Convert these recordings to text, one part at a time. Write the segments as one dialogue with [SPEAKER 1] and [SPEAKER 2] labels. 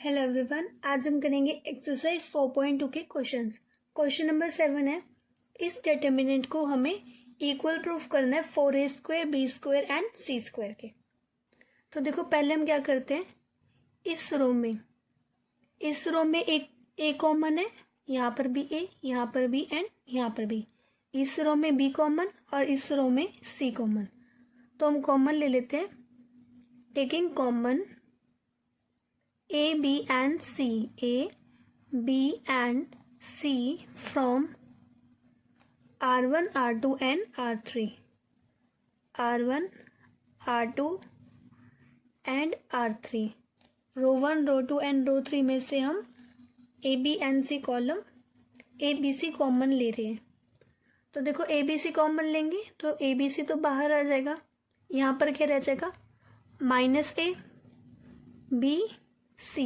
[SPEAKER 1] Hello everyone, आज हम करेंगे एक्सरसाइज 4.2 के क्वेश्चंस। क्वेश्चन नंबर 7 है, इस डिटर्मिनेंट को हमें इक्वल प्रूफ करना है 4a² b² एंड c² के। तो देखो, पहले हम क्या करते हैं, इस रो में एक a कॉमन है, यहाँ पर भी a, यहाँ पर भी एंड यहाँ पर भी। इस रो में b कॉमन और इस रो में c कॉमन। तो हम कॉमन ले लेते हैं, taking common A, B and C, A, B and C from R1, R2 and R3, R1, R2 and R3, row 1, row 2 and row 3 में से हम A, B and C column A, B, C common ले रहे हैं। तो देखो, A, B, C common लेंगे तो A, B, C तो बाहर आ जाएगा, यहाँ पर क्या रह जाएगा -A, B, C।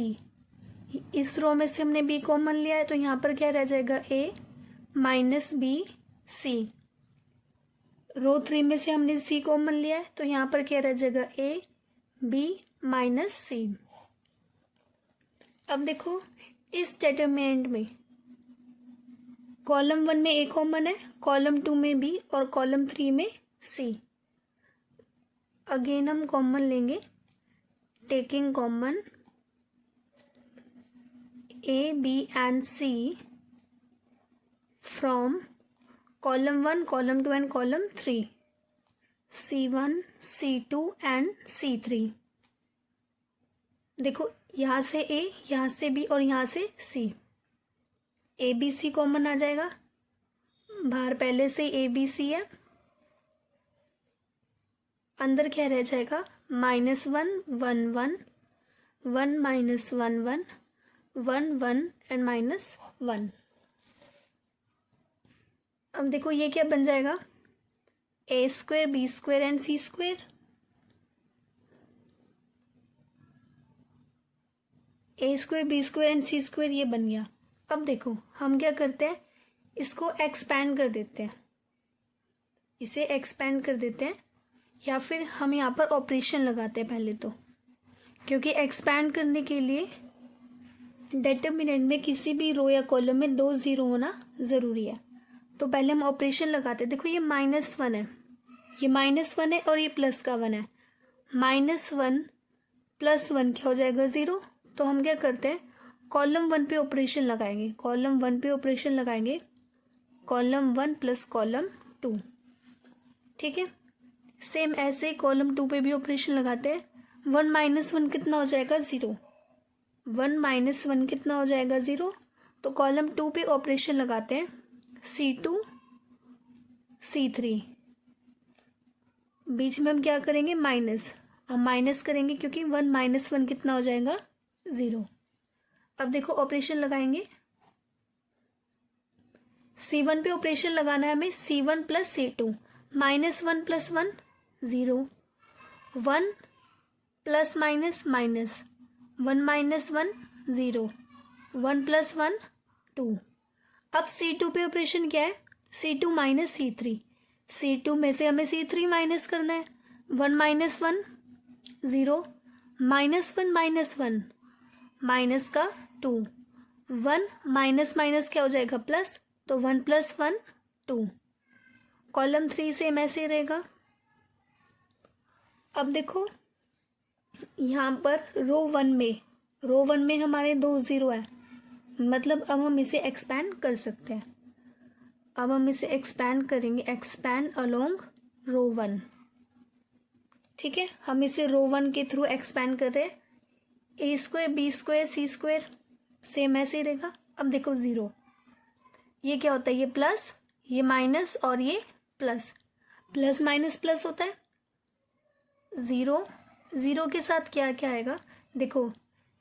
[SPEAKER 1] इस रो में से हमने B कॉमन लिया है तो यहाँ पर क्या रह जाएगा A -B C। रो 3 में से हमने C कॉमन लिया है तो यहाँ पर क्या रह जाएगा A B -C। अब देखो, इस डिटरमिनेंट में कॉलम 1 में A कॉमन है, कॉलम 2 में B और कॉलम 3 में C। अगेन हम कॉमन लेंगे, taking common A, B and C from column 1, column 2 and column 3, C1, C2 and C3। देखो, यहाँ से A, यहाँ से B और यहाँ से C। A, B, C common आ जाएगा, बाहर पहले से A, B, C है, अंदर क्या रह जाएगा -1 1 1 1 -1 1 1 1 एंड -1। अब देखो, ये क्या बन जाएगा A² B² and C²। A² B² and C² ये बन गया। अब देखो, हम क्या करते हैं, इसको एक्सपैंड कर देते हैं, इसे एक्सपैंड कर देते हैं, या फिर हम यहाँ पर ऑपरेशन लगाते हैं पहले तो, क्योंकि एक्सपैंड करने के लिए डिटरमिनेंट में किसी भी रो या कॉलम में 2 0 होना ज़रूरी है। तो पहले हम ऑपरेशन लगाते हैं। देखो, ये -1 है, ये -1 है और ये +1 है। -1 + 1 क्या हो जाएगा 0। तो हम क्या करते हैं, कॉलम 1 पे ऑपरेशन लगाएंगे, कॉलम 1 पे ऑपरेशन लगाएंगे, कॉलम 1 + कॉलम 2। ठीक है, सेम ऐसे ही कॉलम 2 पे भी ऑपरेशन लगाते हैं। 1 - 1 कितना हो जाएगा 0, 1 - 1 कितना हो जाएगा 0। तो कॉलम 2 पे ऑपरेशन लगाते हैं, C2 C3, बीच में हम क्या करेंगे माइनस, हम माइनस करेंगे क्योंकि 1 - 1 कितना हो जाएगा 0। अब देखो, ऑपरेशन लगाएंगे, C1 पे ऑपरेशन लगाना है हमें, C1 + C2, -1 + 1 0, 1 + -, -1 - 1 0, 1 + 1 2। अब C2 पे ऑपरेशन क्या है, C2 - C3, C2 में से हमें C3 माइनस करना है, 1 - 1 0, -1 - 1 माइनस का 2, 1 माइनस क्या हो जाएगा प्लस, तो 1 + 1 2। कॉलम 3 सेम ऐसे रहेगा। अब देखो, यहाँ पर रो 1 में हमारे 2 0 है, मतलब अब हम इसे एक्सपैंड कर सकते हैं। अब हम इसे एक्सपैंड करेंगे, एक्सपैंड अलोंग रो 1। ठीक है, हम इसे रो 1 के थ्रू एक्सपैंड कर रहे हैं। A² B² C² सेम ऐसे ही रहेगा। अब देखो 0, ये क्या होता है, ये प्लस, ये माइनस और ये प्लस, प्लस माइनस प्लस होता है। 0 0 के साथ क्या क्या आएगा, देखो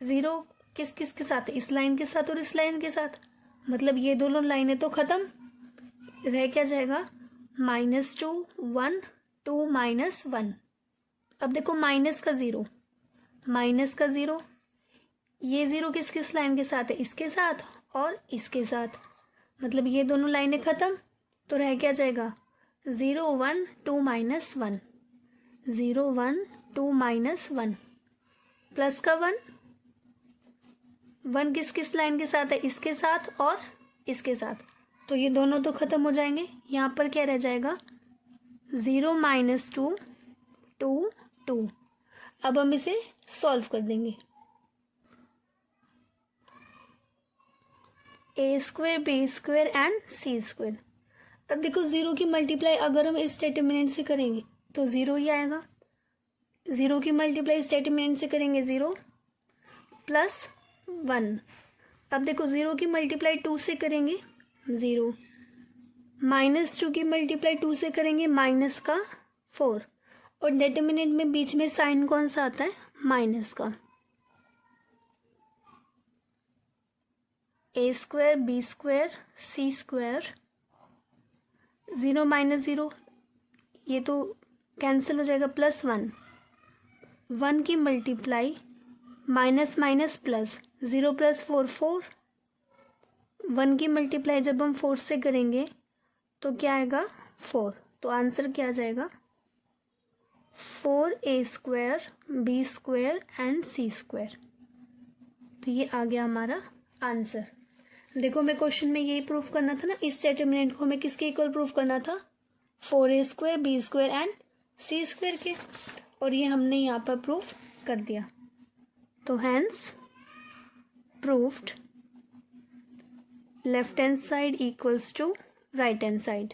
[SPEAKER 1] 0 किस किस के साथ है, इस लाइन के साथ और इस लाइन के साथ, मतलब ये दोनों लाइनें तो खत्म, रह क्या जाएगा -2 1 2 -1। अब देखो, माइनस का 0, ये 0 किस किस लाइन के साथ है, इसके साथ और इसके साथ, मतलब ये दोनों लाइनें खत्म, तो रह क्या जाएगा 0 1 2 -1, 0 1 2 -1, प्लस का 1 1 किस किस लाइन के साथ है, इसके साथ और इसके साथ, तो ये दोनों तो खत्म हो जाएंगे। यहाँ पर क्या रह जाएगा 0 - 2 2 2। अब हम इसे सॉल्व कर देंगे। a² b² and c²। अब देखो 0 की मल्टीप्लाई अगर हम इस डिटरमिनेंट से करेंगे तो 0 ही आएगा। 0 की मल्टीप्लाई इस डिटरमिनेंट से करेंगे 0 प्लस 1। अब देखो 0 की मल्टीप्लाई 2 से करेंगे 0, -2 की मल्टीप्लाई 2 से करेंगे माइनस का 4, और डिटरमिनेंट में बीच में साइन कौन सा आता है, माइनस का। a² b² c², 0 - 0 ये तो कैंसिल हो जाएगा, +1। 1 की मल्टीप्लाई माइनस माइनस प्लस, 0 + 4 4। 1 की मल्टीप्लाई जब हम 4 से करेंगे तो क्या आएगा 4, तो आंसर क्या आ जाएगा 4a² b² एंड c²। तो ये आ गया हमारा आंसर। देखो मैं क्वेश्चन में यही प्रूफ करना था ना, इस डिटरमिनेंट को हमें किसके इक्वल प्रूफ करना था, 4a² b² एंड c² के, और ये हमने यहाँ पर प्रूफ कर दिया। तो hence proved left hand side equals to right hand side.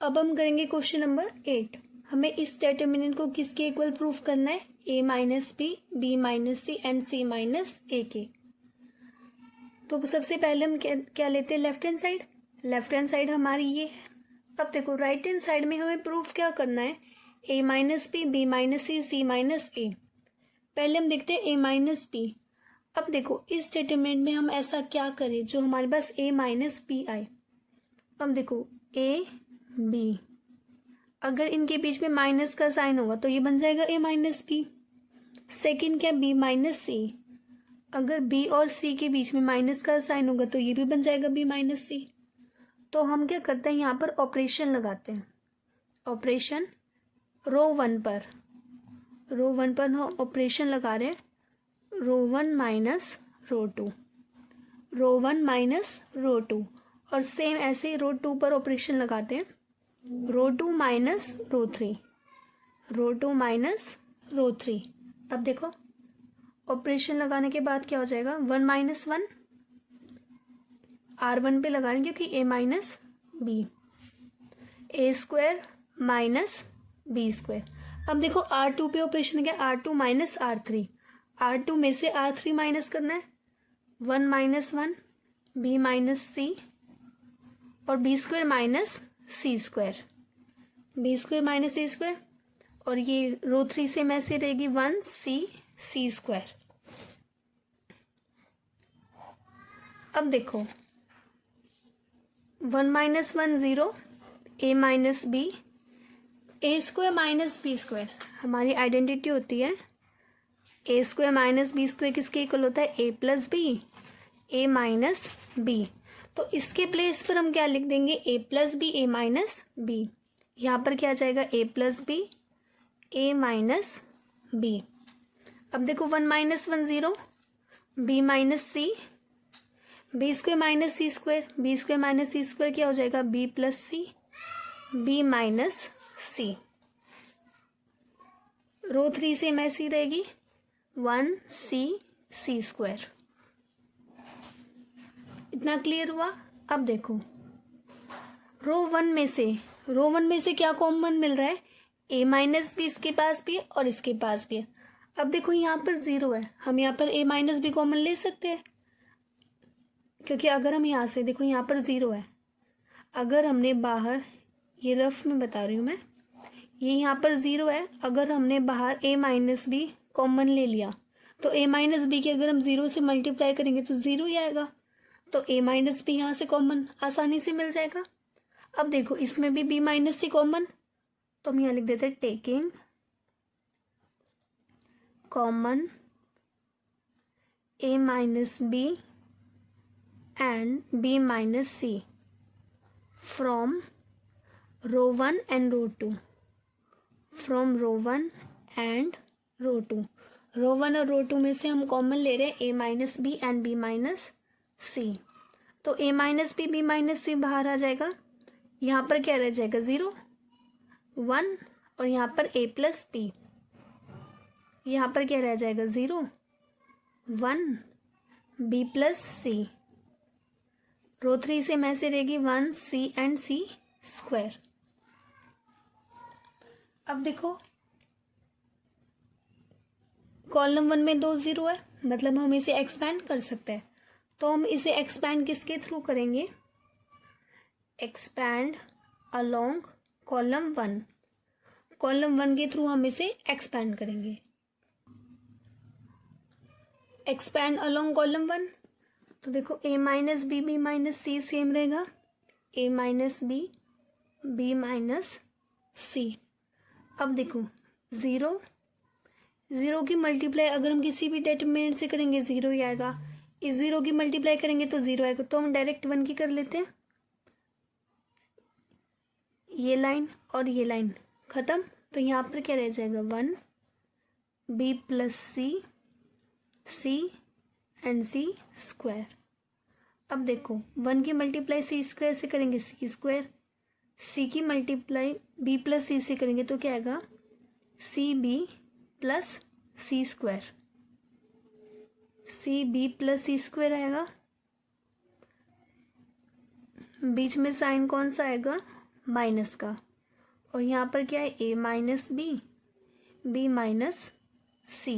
[SPEAKER 1] अब हम करेंगे क्वेश्चन नंबर 8। हमें इस डिटरमिनेंट को किसके इक्वल प्रूफ करना है, a - b b - c and c - a के। तो सबसे पहले हम क्या लेते हैं, left hand side. Left hand side हमारी ये है। अब देखो राइट हैंड साइड में हमें प्रूफ क्या करना है, a - b b - c c - a। पहले हम देखते हैं a - b। अब देखो इस डिटरमिनेंट में हम ऐसा क्या करें जो हमारे पास a - b आए। अब देखो a b, अगर इनके बीच में माइनस का साइन होगा तो ये बन जाएगा a - b। सेकेंड क्या, b - c, अगर b और c के बीच में माइनस का साइन होगा तो ये भी बन जाएगा b - c। तो हम क्या करते हैं, यहाँ पर ऑपरेशन लगाते हैं। ऑपरेशन रो 1 पर हम ऑपरेशन लगा रहे हैं, रो 1 माइनस रो 2, रो 1 माइनस रो 2, और सेम ऐसे ही रो 2 पर ऑपरेशन लगाते हैं, रो 2 माइनस रो 3, रो 2 माइनस रो 3। अब देखो ऑपरेशन लगाने के बाद क्या हो जाएगा, 1 - 1 R1 पे लगा रहे हैं क्योंकि a - b, a² minus b²। अब देखो R2 पे ऑपरेशन क्या, R2 माइनस R3, R2 में से R3 माइनस करना है, 1 - 1 b - c और b² minus c², b² - c², और ये रो 3 से में से रहेगी 1 c c²। अब देखो 1 - 1 0, a - b, a² minus b² हमारी आइडेंटिटी होती है, a² माइनस b² किसके इक्वल होता है, a + b, a - b। तो इसके प्लेस पर हम क्या लिख देंगे, a + b a - b। यहाँ पर क्या आ जाएगा, a + b a - b। अब देखो 1 - 1 0, b - c, b² minus c², b² minus c² क्या हो जाएगा, b + c b - c। रो 3 से में सी रहेगी 1 c c²। इतना क्लियर हुआ। अब देखो रो 1 में से क्या कॉमन मिल रहा है, a - b इसके पास भी है और इसके पास भी है। अब देखो यहाँ पर 0 है, हम यहाँ पर a - b कॉमन ले सकते हैं, क्योंकि अगर हम यहाँ से देखो यहाँ पर 0 है, अगर हमने बाहर, ये रफ में बता रही हूँ मैं, ये यहाँ पर 0 है, अगर हमने बाहर a - b कॉमन ले लिया तो a - b के अगर हम 0 से मल्टीप्लाई करेंगे तो 0 ही आएगा, तो a - b यहाँ से कॉमन आसानी से मिल जाएगा। अब देखो इसमें भी b - c कॉमन, तो हम यहाँ लिख देते हैं taking common a - b and b - c from row 1 and row 2, from row 1 and row two. Row one और रो टू में से हम कॉमन ले रहे हैं A minus B and B minus C. तो A minus B B minus C बाहर आ जाएगा, यहाँ पर क्या रह जाएगा 0 1 और यहाँ पर ए प्लस बी, यहाँ पर क्या रह जाएगा 0 1 बी प्लस सी। रो 3 से में से रहेगी 1 सी एंड सी स्क्वायर। अब देखो कॉलम 1 में 2 0 है, मतलब हम इसे एक्सपैंड कर सकते हैं। तो हम इसे एक्सपैंड किसके थ्रू करेंगे, एक्सपैंड अलोंग कॉलम 1। कॉलम 1 के थ्रू हम इसे एक्सपैंड करेंगे। एक्सपैंड अलोंग कॉलम 1, तो देखो ए minus B B minus C same रहेगा, ए minus B B minus C. अब देखो 0 0 की मल्टीप्लाई अगर हम किसी भी डिटरमिनेंट से करेंगे 0 ही आएगा, इस 0 की मल्टीप्लाई करेंगे तो 0 आएगा। तो हम डायरेक्ट 1 की कर लेते हैं, ये लाइन और ये लाइन खत्म। तो यहाँ पर क्या रह जाएगा 1 B plus C C and C square. अब देखो 1 की मल्टीप्लाई सी स्क्वायर से करेंगे सी स्क्वायर, सी की मल्टीप्लाई बी प्लस सी से करेंगे तो क्या आएगा C B plus C square, C B plus C square आएगा। बीच में साइन कौन सा आएगा, माइनस का, और यहाँ पर क्या है ए माइनस बी बी माइनस सी।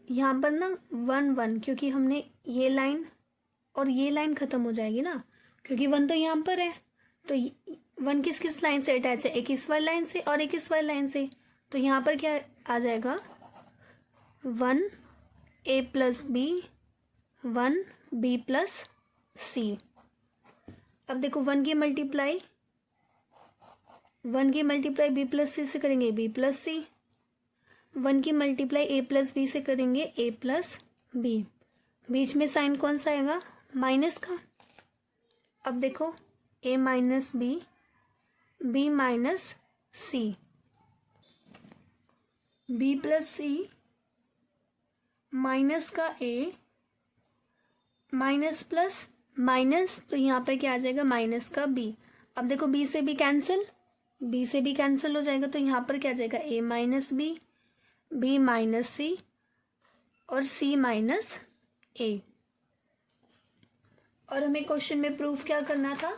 [SPEAKER 1] यहाँ पर ना 1 1 क्योंकि हमने ये लाइन और ये लाइन खत्म हो जाएगी ना, क्योंकि 1 तो यहाँ पर है। तो 1 किस किस लाइन से अटैच है, एक इस वाली लाइन से और एक इस वाली लाइन से। तो यहाँ पर क्या आ जाएगा 1 ए प्लस बी 1 बी प्लस सी। अब देखो 1 की मल्टीप्लाई बी प्लस सी से करेंगे बी प्लस सी, 1 की मल्टीप्लाई ए प्लस बी से करेंगे ए प्लस बी। बीच में साइन कौन सा आएगा, माइनस का। अब देखो ए minus B minus C, B plus सी माइनस का ए माइनस प्लस माइनस, तो यहाँ पर क्या आ जाएगा माइनस का बी। अब देखो बी से भी कैंसिल हो जाएगा, तो यहाँ पर क्या आ जाएगा ए माइनस बी माइनस सी और सी माइनस ए। और हमें क्वेश्चन में प्रूफ क्या करना था,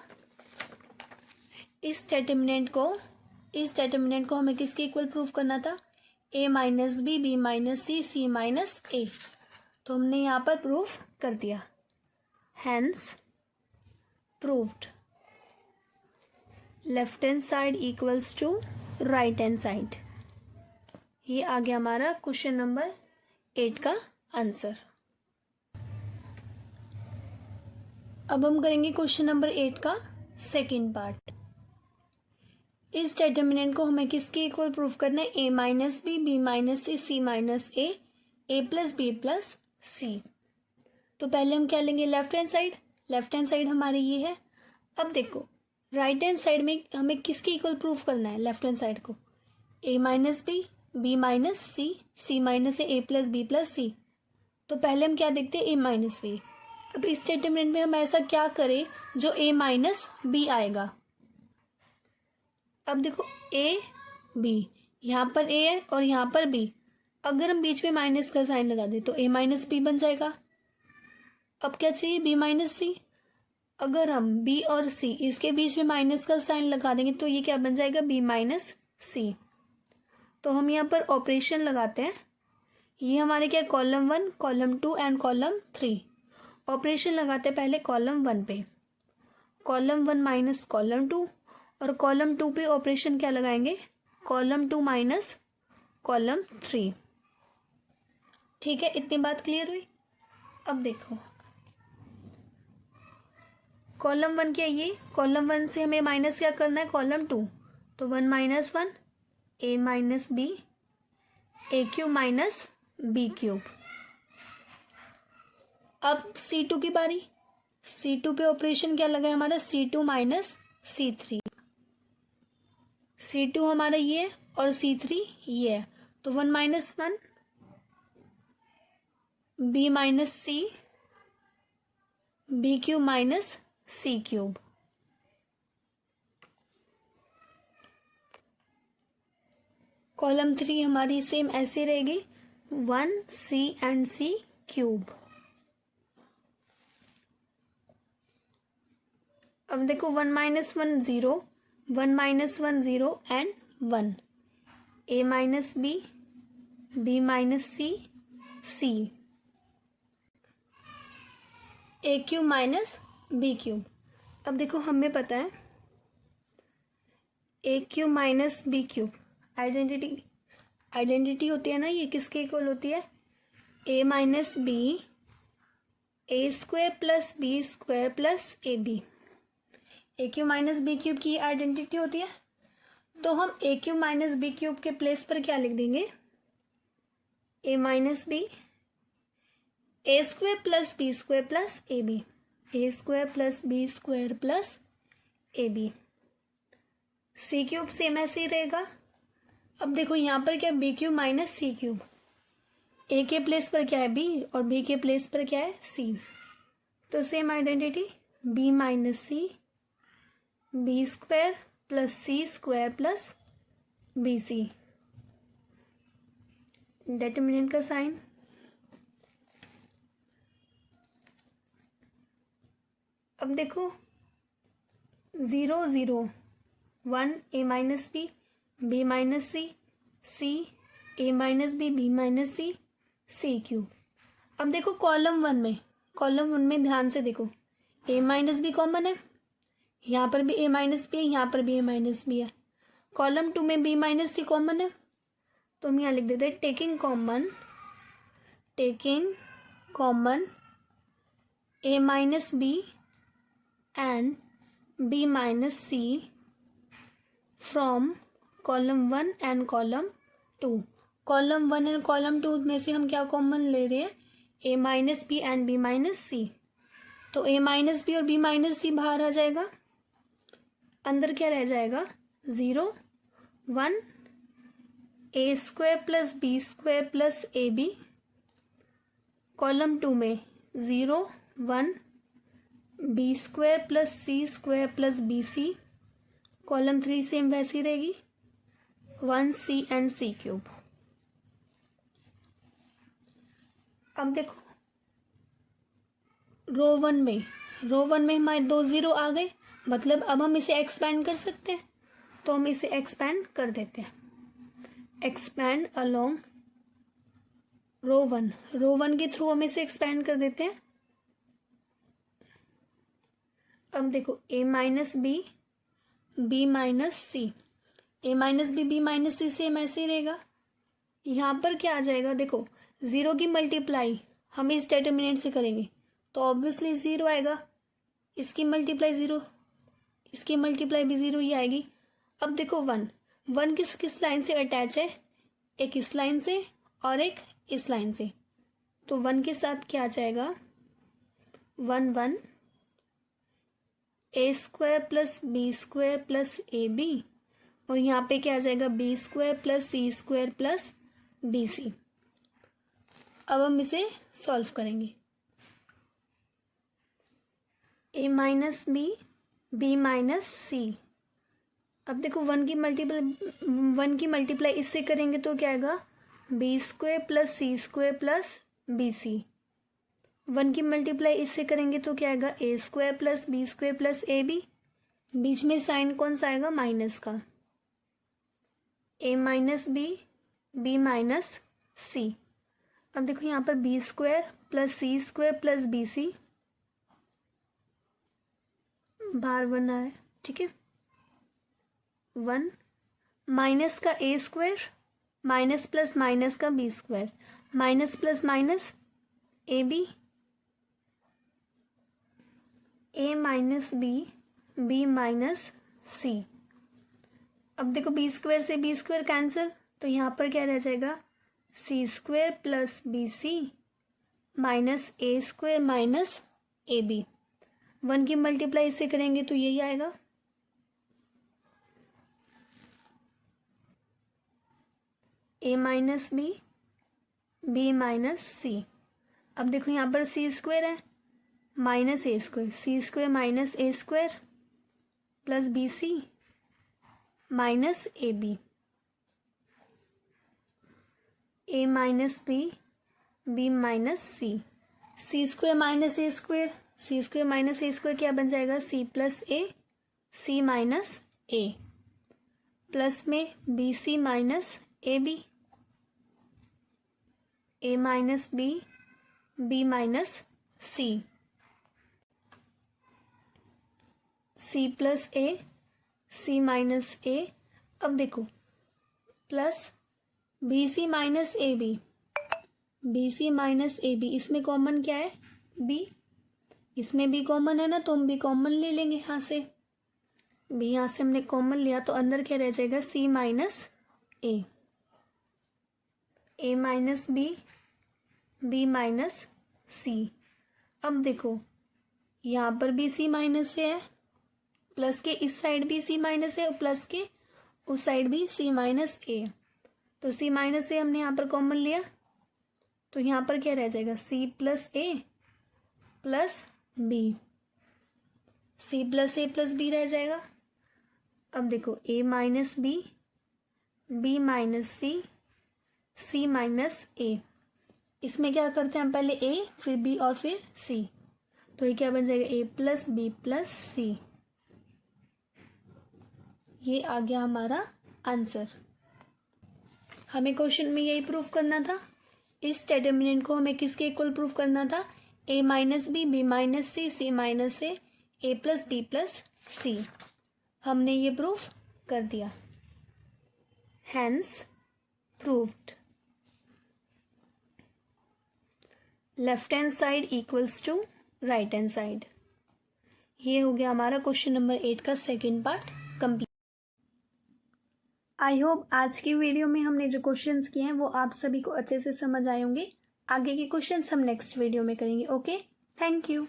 [SPEAKER 1] इस डिटरमिनेंट को हमें किसके इक्वल प्रूफ करना था, A minus B minus C minus A. तो हमने यहाँ पर प्रूफ कर दिया, hence proved. Left hand side equals to right hand side. ये आ गया हमारा क्वेश्चन नंबर 8 का आंसर। अब हम करेंगे क्वेश्चन नंबर 8 का सेकेंड पार्ट। इस डिटरमिनेंट को हमें किसके इक्वल प्रूफ करना है, ए minus B minus C minus A plus B plus सी। तो पहले हम क्या लेंगे, लेफ्ट हैंड साइड हमारी ये है। अब देखो राइट हैंड साइड में हमें किसके इक्वल प्रूफ करना है, लेफ्ट हैंड साइड को, ए minus B minus C minus A plus B plus सी। तो पहले हम क्या देखते हैं, ए माइनस बी। अब इस स्टेटमेंट में हम ऐसा क्या करें जो ए माइनस बी आएगा। अब देखो ए बी, यहाँ पर ए है और यहाँ पर बी, अगर हम बीच में माइनस का साइन लगा दें तो ए माइनस बी बन जाएगा। अब क्या चाहिए, बी माइनस सी। अगर हम बी और सी इसके बीच में माइनस का साइन लगा देंगे तो ये क्या बन जाएगा, बी माइनस सी। तो हम यहाँ पर ऑपरेशन लगाते हैं, ये हमारे क्या column 1 column 2 and column 3। Operation लगाते हैं पहले कॉलम 1 पे, कॉलम 1 माइनस कॉलम 2, और कॉलम 2 पे ऑपरेशन क्या लगाएंगे, कॉलम 2 माइनस कॉलम 3। ठीक है, इतनी बात क्लियर हुई। अब देखो कॉलम 1 क्या, ये कॉलम 1 से हमें माइनस क्या करना है, कॉलम 2। तो 1 माइनस 1 ए माइनस बी ए क्यूब माइनस बी क्यूब। अब C2 की बारी, C2 पे ऑपरेशन क्या लगा है हमारा, C2 माइनस C3। C2 हमारा ये है और C3 ये है, तो 1 minus 1 B minus C B cube minus C cube. Column 3 हमारी सेम ऐसे रहेगी 1C एंड C क्यूब। अब देखो 1 minus 1 0, 1 minus 1 0 and 1, A minus B B minus C C, A cube minus B cube. अब देखो हमें पता है A cube minus B cube identity होती है ना, ये किसके इक्वल होती है? A minus B A square plus B square plus AB। A cube minus B cube की आइडेंटिटी होती है, तो हम A cube minus B cube के प्लेस पर क्या लिख देंगे? A minus B A square plus B square plus A B, A square plus B square plus A B. C cube same ऐसे ही रहेगा। अब देखो यहाँ पर क्या, B cube minus C cube, A के प्लेस पर क्या है बी और बी के प्लेस पर क्या है सी, तो same identity B minus C B square plus C square plus B C. Determinant का साइन, अब देखो 0 0 1 A minus B B minus C C A minus B B minus C C cube. अब देखो column one में ध्यान से देखो, A minus B common है, यहाँ पर भी A माइनस बी है, यहाँ पर भी A माइनस बी है। कॉलम 2 में B माइनस सी कॉमन है, तो हम यहाँ लिख देते हैं taking common A minus B and B minus C from column 1 and column 2। Column 1 and column 2 में से हम क्या कॉमन ले रहे हैं? A minus B and B minus C, तो A माइनस बी और B माइनस सी बाहर आ जाएगा, अंदर क्या रह जाएगा? 0 1 A square plus B square plus A B. Column 2 में 0 1 B square plus C square plus B C. Column 3 same वैसी रहेगी 1 C एंड C क्यूब। अब देखो रो वन में हमारे 2 0 आ गए, मतलब अब हम इसे एक्सपैंड कर सकते हैं, तो हम इसे एक्सपैंड कर देते हैं। एक्सपैंड अलोंग रो वन के थ्रू हम इसे एक्सपैंड कर देते हैं। अब देखो A minus B B minus C, A minus B B minus C same ऐसे ही रहेगा। यहाँ पर क्या आ जाएगा? देखो 0 की मल्टीप्लाई हम इस डिटरमिनेंट से करेंगे तो ऑब्वियसली 0 आएगा, इसकी मल्टीप्लाई 0, इसकी मल्टीप्लाई भी 0 ही आएगी। अब देखो 1 किस लाइन से अटैच है? एक इस लाइन से और एक इस लाइन से, तो 1 के साथ क्या आ जाएगा? 1 1 A square plus B square plus A B, और यहाँ पे क्या आ जाएगा? B square plus C square plus B C. अब हम इसे सॉल्व करेंगे। A minus B minus C. अब देखो 1 की मल्टीप्लाई इससे करेंगे तो क्या आएगा? B square plus C square plus B C. 1 की मल्टीप्लाई इससे करेंगे तो क्या आएगा? A square plus B square plus A B. बीच में साइन कौन सा आएगा? माइनस का। A minus B minus C. अब देखो यहाँ पर B square plus C square plus B C, बाहर 1 आ रहा है, ठीक है। 1 माइनस का A square minus plus minus का B square minus plus minus A B, A minus B minus C. अब देखो बी स्क्वायर से बी स्क्वायर कैंसिल, तो यहाँ पर क्या रह जाएगा? C square plus B C minus A square minus A B. 1 की मल्टीप्लाई इससे करेंगे तो यही आएगा। A minus B, B minus C. अब देखो यहाँ पर सी स्क्वायर है minus A square, C square minus A square plus B C minus A B, A minus B, B minus C. C square minus A square, C square minus A square क्या बन जाएगा, C plus A, C minus A, plus में B C minus A B, A minus B, B minus C, C plus A, C minus A. अब देखो plus B C minus A B, B C minus A B, इसमें common क्या है, B, इसमें भी common है ना, तो हम भी कॉमन ले लेंगे यहाँ से, बी यहाँ से हमने कॉमन लिया तो अंदर क्या रह जाएगा, सी माइनस ए, ए minus B, B minus C. अब देखो यहाँ पर भी सी माइनस ए है, प्लस के इस साइड भी सी माइनस ए, प्लस के उस साइड भी सी माइनस ए, तो सी माइनस ए हमने यहाँ पर कॉमन लिया तो यहाँ पर क्या रह जाएगा, सी प्लस ए प्लस बी, सी प्लस ए प्लस बी रह जाएगा। अब देखो ए minus B, B minus C, सी माइनस ए, इसमें क्या करते हैं हम, पहले ए फिर बी और फिर सी, तो ये क्या बन जाएगा, ए प्लस बी प्लस सी। ये आ गया हमारा आंसर। हमें क्वेश्चन में यही प्रूफ करना था, इस डिटरमिनेंट को हमें किसके इक्वल प्रूफ करना था, A minus B minus C minus A plus B plus C. हमने ये प्रूफ कर दिया, hence proved. Left hand side equals to right hand side. ये हो गया हमारा क्वेश्चन नंबर 8 का second part complete. I hope आज की वीडियो में हमने जो क्वेश्चंस किए हैं वो आप सभी को अच्छे से समझ आए होंगे। आगे के क्वेश्चंस हम नेक्स्ट वीडियो में करेंगे। Okay, thank you.